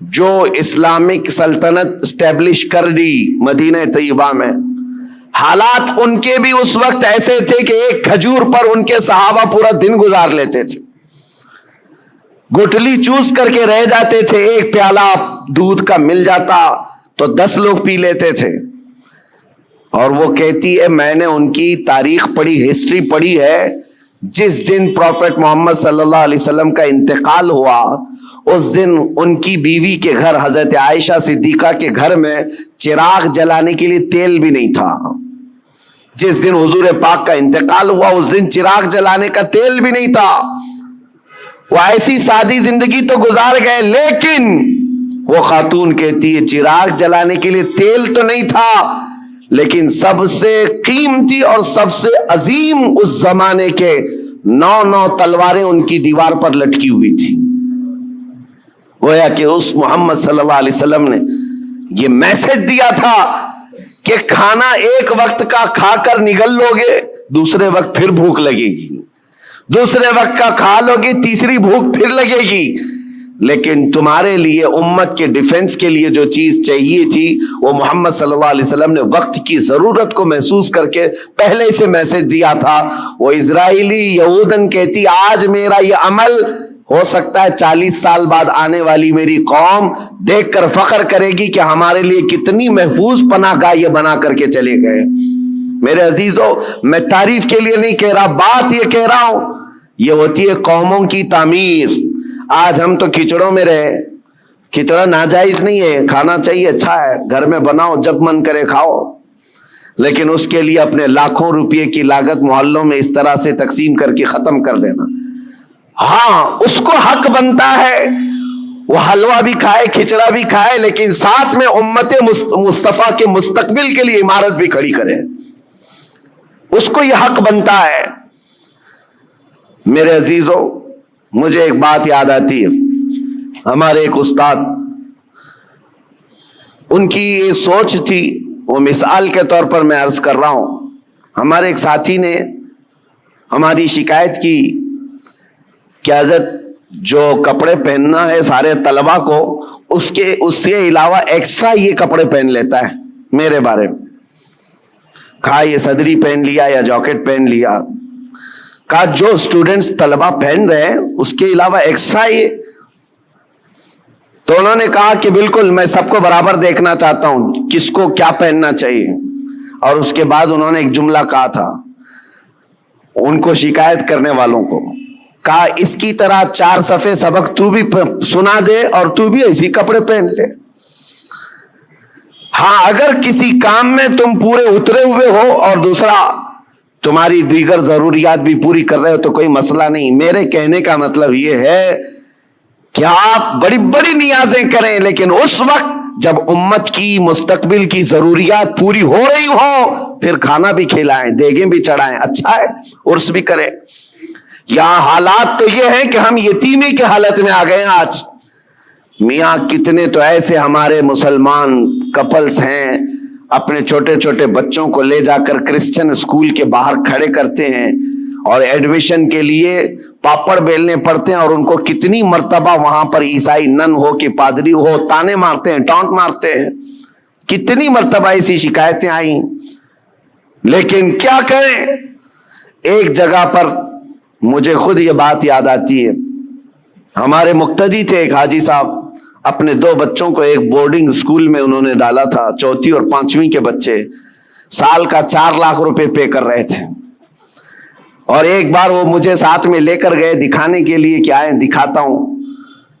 جو اسلامک سلطنت اسٹیبلش کر دی مدینہ طیبہ میں، حالات ان کے بھی اس وقت ایسے تھے کہ ایک کھجور پر ان کے صحابہ پورا دن گزار لیتے تھے، گٹلی چوس کر کے رہ جاتے تھے، ایک پیالہ دودھ کا مل جاتا تو 10 لوگ پی لیتے تھے۔ اور وہ کہتی ہے میں نے ان کی تاریخ پڑھی، ہسٹری پڑھی ہے، جس دن پروفٹ محمد صلی اللہ علیہ وسلم کا انتقال ہوا اس دن ان کی بیوی کے گھر حضرت عائشہ صدیقہ کے گھر میں چراغ جلانے کے لیے تیل بھی نہیں تھا۔ جس دن حضور پاک کا انتقال ہوا اس دن چراغ جلانے کا تیل بھی نہیں تھا۔ وہ ایسی سادی زندگی تو گزار گئے، لیکن وہ خاتون کہتی ہے چراغ جلانے کے لیے تیل تو نہیں تھا، لیکن سب سے قیمتی اور سب سے عظیم اس زمانے کے 9 تلواریں ان کی دیوار پر لٹکی ہوئی تھی۔ گویا کہ اس محمد صلی اللہ علیہ وسلم نے یہ میسج دیا تھا کہ کھانا ایک وقت کا کھا کر نگل لوگے، دوسرے وقت پھر بھوک لگے گی، دوسرے وقت کا کھا لوگے، تیسری بھوک پھر لگے گی، لیکن تمہارے لیے امت کے ڈیفنس کے لیے جو چیز چاہیے تھی وہ محمد صلی اللہ علیہ وسلم نے وقت کی ضرورت کو محسوس کر کے پہلے سے میسج دیا تھا۔ وہ اسرائیلی یہودن کہتی آج میرا یہ عمل ہو سکتا ہے 40 سال بعد آنے والی میری قوم دیکھ کر فخر کرے گی کہ ہمارے لیے کتنی محفوظ پناہ گاہ یہ بنا کر کے چلے گئے۔ میرے عزیزو، میں تعریف کے لیے نہیں کہہ رہا، بات یہ کہہ رہا ہوں، یہ ہوتی ہے قوموں کی تعمیر۔ آج ہم تو کھچڑوں میں رہے، کھچڑا ناجائز نہیں ہے، کھانا چاہیے، اچھا ہے، گھر میں بناؤ، جب من کرے کھاؤ، لیکن اس کے لیے اپنے لاکھوں روپے کی لاگت محلوں میں اس طرح سے تقسیم کر کے ختم کر دینا۔ ہاں اس کو حق بنتا ہے وہ حلوہ بھی کھائے، کھچڑا بھی کھائے، لیکن ساتھ میں امت مصطفیٰ کے مستقبل کے لیے عمارت بھی کھڑی کرے، اس کو یہ حق بنتا ہے۔ میرے عزیزو، مجھے ایک بات یاد آتی ہے، ہمارے ایک استاد، ان کی یہ سوچ تھی، وہ مثال کے طور پر میں عرض کر رہا ہوں، ہمارے ایک ساتھی نے ہماری شکایت کی کہ حضرت جو کپڑے پہننا ہے سارے طلبہ کو، اس کے علاوہ ایکسٹرا یہ کپڑے پہن لیتا ہے میرے بارے میں۔ کہا یہ صدری پہن لیا یا جاکٹ پہن لیا، کہا جو سٹوڈنٹس طلبہ پہن رہے ہیں اس کے علاوہ ایکسٹرا یہ۔ تو انہوں نے کہا کہ بالکل میں سب کو برابر دیکھنا چاہتا ہوں، کس کو کیا پہننا چاہیے۔ اور اس کے بعد انہوں نے ایک جملہ کہا تھا ان کو شکایت کرنے والوں کو، کہا اس کی طرح 4 صفحے سبق تو بھی سنا دے اور تو بھی ایسی کپڑے پہن لے۔ ہاں اگر کسی کام میں تم پورے اترے ہوئے ہو اور دوسرا تمہاری دیگر ضروریات بھی پوری کر رہے ہو تو کوئی مسئلہ نہیں۔ میرے کہنے کا مطلب یہ ہے کہ آپ بڑی بڑی نیازیں کریں، لیکن اس وقت جب امت کی مستقبل کی ضروریات پوری ہو رہی ہو پھر کھانا بھی کھلائیں، دیگیں بھی چڑھائیں، اچھا ہے، عرس بھی کریں۔ یہاں حالات تو یہ ہے کہ ہم یتیمی کے حالت میں آ گئے ہیں آج۔ میاں کتنے تو ایسے ہمارے مسلمان کپلز ہیں اپنے چھوٹے چھوٹے بچوں کو لے جا کر کرسچن اسکول کے باہر کھڑے کرتے ہیں اور ایڈمیشن کے لیے پاپڑ بیلنے پڑتے ہیں، اور ان کو کتنی مرتبہ وہاں پر عیسائی نن ہو کہ پادری ہو تانے مارتے ہیں، ٹانٹ مارتے ہیں، کتنی مرتبہ ایسی شکایتیں آئیں۔ لیکن کیا کریں، ایک جگہ پر مجھے خود یہ بات یاد آتی ہے، ہمارے مقتدی تھے ایک حاجی صاحب، اپنے 2 بچوں کو ایک بورڈنگ اسکول میں انہوں نے ڈالا تھا، 4 اور 5ویں کے بچے، سال کا 4 لاکھ روپے پے کر رہے تھے۔ اور ایک بار وہ مجھے ساتھ میں لے کر گئے دکھانے کے لیے کہ آئیں دکھاتا ہوں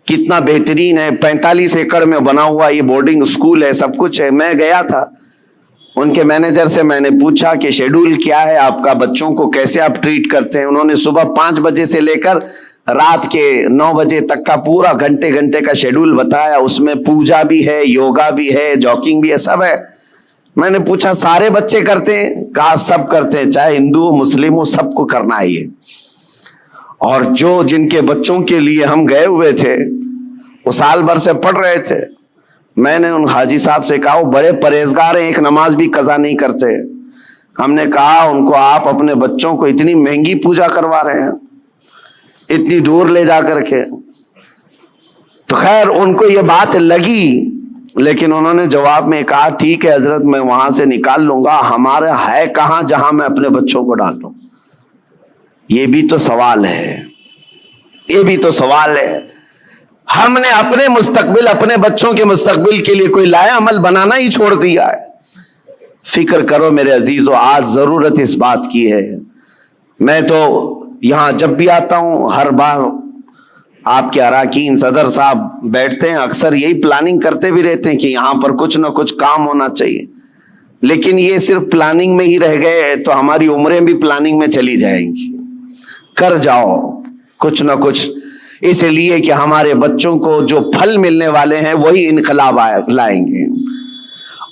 کتنا بہترین ہے، 45 ایکڑ میں بنا ہوا یہ بورڈنگ اسکول ہے، سب کچھ ہے۔ میں گیا تھا، ان کے مینیجر سے میں نے پوچھا کہ شیڈول کیا ہے آپ کا، بچوں کو کیسے آپ ٹریٹ کرتے ہیں۔ انہوں نے صبح 5 بجے سے لے کر رات کے 9 بجے تک کا پورا گھنٹے کا شیڈول بتایا، اس میں پوجا بھی ہے، یوگا بھی ہے، جاگنگ بھی ہے، سب ہے۔ میں نے پوچھا سارے بچے کرتے ہیں؟ کہا سب کرتے ہیں، چاہے ہندو ہو مسلم ہو، سب کو کرنا ہے یہ۔ اور جن کے بچوں کے لیے ہم گئے ہوئے تھے وہ سال بھر سے پڑھ رہے تھے۔ میں نے ان حاجی صاحب سے کہا وہ بڑے پرہیزگار ہیں، ایک نماز بھی قضا نہیں کرتے۔ ہم نے کہا ان کو آپ اپنے بچوں کو اتنی مہنگی پوجا کروا رہے ہیں، اتنی دور لے جا کر کے، تو خیر ان کو یہ بات لگی، لیکن انہوں نے جواب میں کہا ٹھیک ہے حضرت میں وہاں سے نکال لوں گا، ہمارا ہے کہاں جہاں میں اپنے بچوں کو ڈال دوں؟ یہ بھی تو سوال ہے، یہ بھی تو سوال ہے۔ ہم نے اپنے مستقبل، اپنے بچوں کے مستقبل کے لیے کوئی لایا عمل بنانا ہی چھوڑ دیا ہے۔ فکر کرو میرے عزیزو، آج ضرورت اس بات کی ہے۔ میں تو یہاں جب بھی آتا ہوں ہر بار آپ کے اراکین صدر صاحب بیٹھتے ہیں، اکثر یہی پلاننگ کرتے بھی رہتے ہیں کہ یہاں پر کچھ نہ کچھ کام ہونا چاہیے، لیکن یہ صرف پلاننگ میں ہی رہ گئے تو ہماری عمریں بھی پلاننگ میں چلی جائیں گی۔ کر جاؤ کچھ نہ کچھ، اس لیے کہ ہمارے بچوں کو جو پھل ملنے والے ہیں وہی انقلاب لائیں گے۔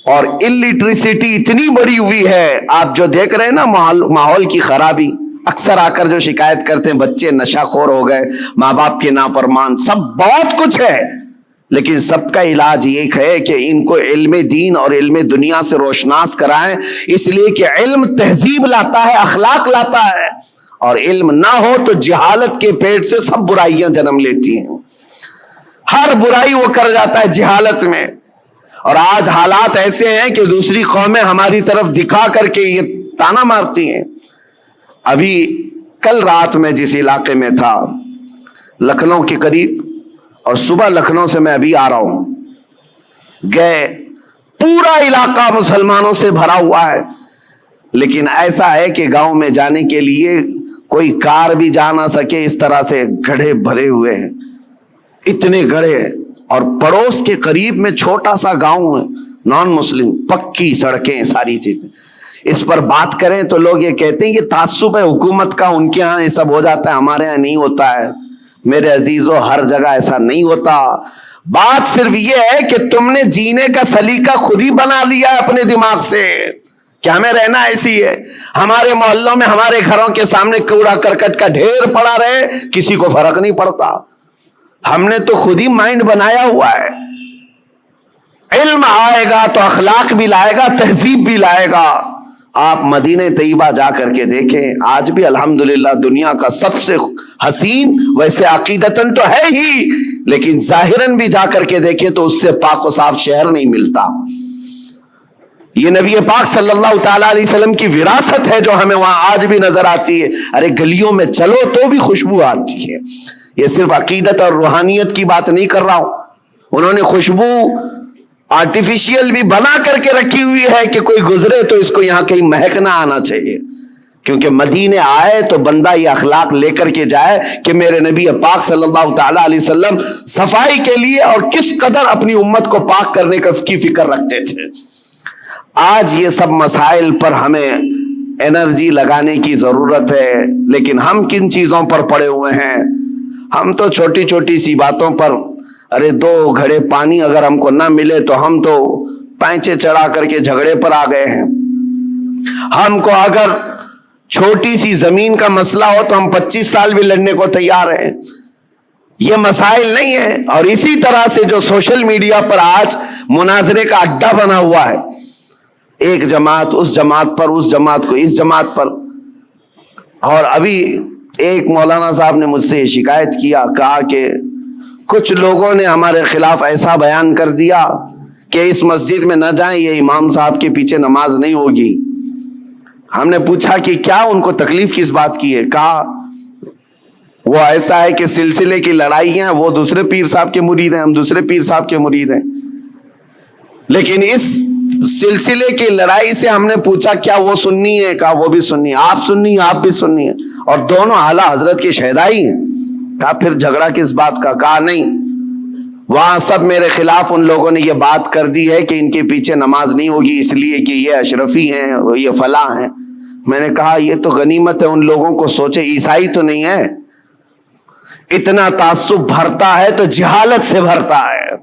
اور الٹریسٹی اتنی بڑی ہوئی ہے، آپ جو دیکھ رہے ہیں نا ماحول کی خرابی، اکثر آ کر جو شکایت کرتے ہیں بچے نشہ خور ہو گئے، ماں باپ کے نافرمان، سب بہت کچھ ہے، لیکن سب کا علاج یہ ہے کہ ان کو علم دین اور علم دنیا سے روشناس کرائیں، اس لیے کہ علم تہذیب لاتا ہے، اخلاق لاتا ہے، اور علم نہ ہو تو جہالت کے پیٹ سے سب برائیاں جنم لیتی ہیں۔ ہر برائی وہ کر جاتا ہے جہالت میں۔ اور آج حالات ایسے ہیں کہ دوسری قومیں ہماری طرف دکھا کر کے یہ تانا مارتی ہیں۔ ابھی کل رات میں جس علاقے میں تھا لکھنؤ کے قریب، اور صبح لکھنؤ سے میں ابھی آ رہا ہوں، گئے پورا علاقہ مسلمانوں سے بھرا ہوا ہے، لیکن ایسا ہے کہ گاؤں میں جانے کے لیے کوئی کار بھی جا نہ سکے، اس طرح سے گڑھے بھرے ہوئے ہیں، اتنے گڑھے۔ اور پڑوس کے قریب میں چھوٹا سا گاؤں ہے نان مسلم، پکی سڑکیں، ساری چیزیں۔ اس پر بات کریں تو لوگ یہ کہتے ہیں یہ تعصب ہے حکومت کا، ان کے ہاں یہ سب ہو جاتا ہے، ہمارے ہاں نہیں ہوتا ہے۔ میرے عزیزو، ہر جگہ ایسا نہیں ہوتا۔ بات صرف یہ ہے کہ تم نے جینے کا سلیقہ خود ہی بنا لیا ہے اپنے دماغ سے کہ ہمیں رہنا ایسی ہے۔ ہمارے محلوں میں، ہمارے گھروں کے سامنے کوڑا کرکٹ کا ڈھیر پڑا رہے، کسی کو فرق نہیں پڑتا۔ ہم نے تو خود ہی مائنڈ بنایا ہوا ہے۔ علم آئے گا تو اخلاق بھی لائے گا، تہذیب بھی لائے گا۔ آپ مدینہ طیبہ جا کر کے دیکھیں، آج بھی الحمدللہ دنیا کا سب سے حسین، ویسے عقیدتاً تو ہے ہی، لیکن ظاہراً بھی جا کر کے دیکھیں تو اس سے پاک و صاف شہر نہیں ملتا۔ یہ نبی پاک صلی اللہ تعالیٰ علیہ وسلم کی وراثت ہے جو ہمیں وہاں آج بھی نظر آتی ہے۔ ارے گلیوں میں چلو تو بھی خوشبو آتی ہے۔ یہ صرف عقیدت اور روحانیت کی بات نہیں کر رہا ہوں، انہوں نے خوشبو آرٹیفیشیل بھی بنا کر کے رکھی ہوئی ہے کہ کوئی گزرے تو اس کو یہاں کہیں مہک نہ آنا چاہیے، کیونکہ مدینے آئے تو بندہ یہ اخلاق لے کر کے جائے کہ میرے نبی پاک صلی اللہ تعالیٰ علیہ وسلم صفائی کے لیے اور کس قدر اپنی امت کو پاک کرنے کی فکر رکھتے تھے۔ آج یہ سب مسائل پر ہمیں انرجی لگانے کی ضرورت ہے، لیکن ہم کن چیزوں پر پڑے ہوئے ہیں؟ ہم تو چھوٹی چھوٹی سی باتوں پر، ارے 2 گھڑے پانی اگر ہم کو نہ ملے تو ہم تو پینچے چڑھا کر کے جھگڑے پر آ گئے ہیں۔ ہم کو اگر چھوٹی سی زمین کا مسئلہ ہو تو ہم 25 سال بھی لڑنے کو تیار ہیں۔ یہ مسائل نہیں ہے۔ اور اسی طرح سے جو سوشل میڈیا پر آج مناظرے کا اڈا بنا ہوا ہے، ایک جماعت اس جماعت پر، اس جماعت کو اس جماعت پر۔ اور ابھی ایک مولانا صاحب نے مجھ سے شکایت کیا، کہا کہ کچھ لوگوں نے ہمارے خلاف ایسا بیان کر دیا کہ اس مسجد میں نہ جائیں، یہ امام صاحب کے پیچھے نماز نہیں ہوگی۔ ہم نے پوچھا کہ کیا ان کو تکلیف کس بات کی ہے؟ کہا وہ ایسا ہے کہ سلسلے کی لڑائی ہیں، وہ دوسرے پیر صاحب کے مرید ہیں، ہم دوسرے پیر صاحب کے مرید ہیں، لیکن اس سلسلے کی لڑائی سے ہم نے پوچھا کیا وہ سنی ہے؟ کہا وہ بھی سنی ہے، آپ سنی ہیں، آپ بھی سنی ہیں، اور دونوں اعلیٰ حضرت کے شہدائی ہیں۔ کہا پھر جھگڑا کس بات کا؟ کہا نہیں، وہاں سب میرے خلاف ان لوگوں نے یہ بات کر دی ہے کہ ان کے پیچھے نماز نہیں ہوگی اس لیے کہ یہ اشرفی ہیں، یہ فلاں ہیں۔ میں نے کہا یہ تو غنیمت ہے ان لوگوں کو، سوچے عیسائی تو نہیں ہے۔ اتنا تعصب بھرتا ہے تو جہالت سے بھرتا ہے۔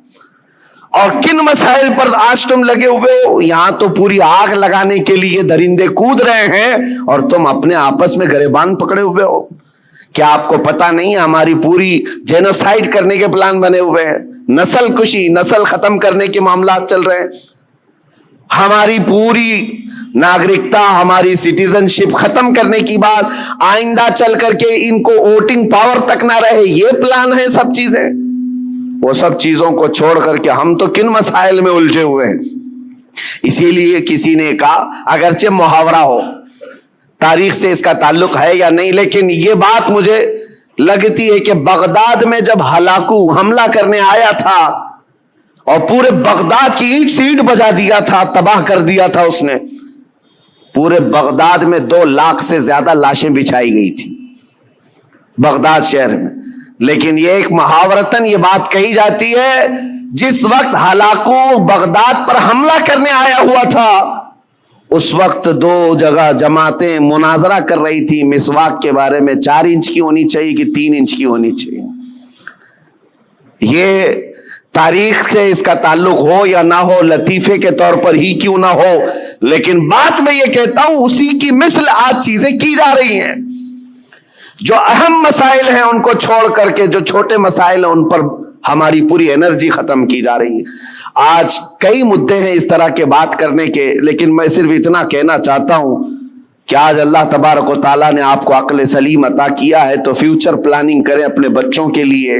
اور کن مسائل پر آج تم لگے ہوئے ہو؟ یہاں تو پوری آگ لگانے کے لیے درندے کود رہے ہیں اور تم اپنے آپس میں گریبان پکڑے ہوئے ہو۔ کیا آپ کو پتا نہیں ہے ہماری پوری جینوسائیڈ کرنے کے پلان بنے ہوئے ہیں، نسل کشی، نسل ختم کرنے کے معاملات چل رہے ہیں۔ ہماری پوری ناگرکتا، ہماری سٹیزن شپ ختم کرنے کی بات، آئندہ چل کر کے ان کو ووٹنگ پاور تک نہ رہے، یہ پلان ہے سب چیزیں۔ وہ سب چیزوں کو چھوڑ کر کے ہم تو کن مسائل میں الجھے ہوئے ہیں. اسی لیے کسی نے کہا, اگرچہ محاورہ ہو, تاریخ سے اس کا تعلق ہے یا نہیں, لیکن یہ بات مجھے لگتی ہے کہ بغداد میں جب ہلاکو حملہ کرنے آیا تھا اور پورے بغداد کی اینٹ سے اینٹ بجا دیا تھا, تباہ کر دیا تھا اس نے, پورے بغداد میں 2 لاکھ سے زیادہ لاشیں بچھائی گئی تھی بغداد شہر میں. لیکن یہ ایک محاورتاً یہ بات کہی جاتی ہے, جس وقت ہلاکو بغداد پر حملہ کرنے آیا ہوا تھا اس وقت 2 جگہ جماعتیں مناظرہ کر رہی تھی مسواک کے بارے میں, 4 انچ کی ہونی چاہیے کہ 3 انچ کی ہونی چاہیے. یہ تاریخ سے اس کا تعلق ہو یا نہ ہو, لطیفے کے طور پر ہی کیوں نہ ہو, لیکن بات میں یہ کہتا ہوں اسی کی مثل آج چیزیں کی جا رہی ہیں. جو اہم مسائل ہیں ان کو چھوڑ کر کے جو چھوٹے مسائل ہیں ان پر ہماری پوری انرجی ختم کی جا رہی ہے. آج کئی مدعے ہیں اس طرح کے بات کرنے کے, لیکن میں صرف اتنا کہنا چاہتا ہوں کہ آج اللہ تبارک و تعالیٰ نے آپ کو عقل سلیم عطا کیا ہے تو فیوچر پلاننگ کریں اپنے بچوں کے لیے,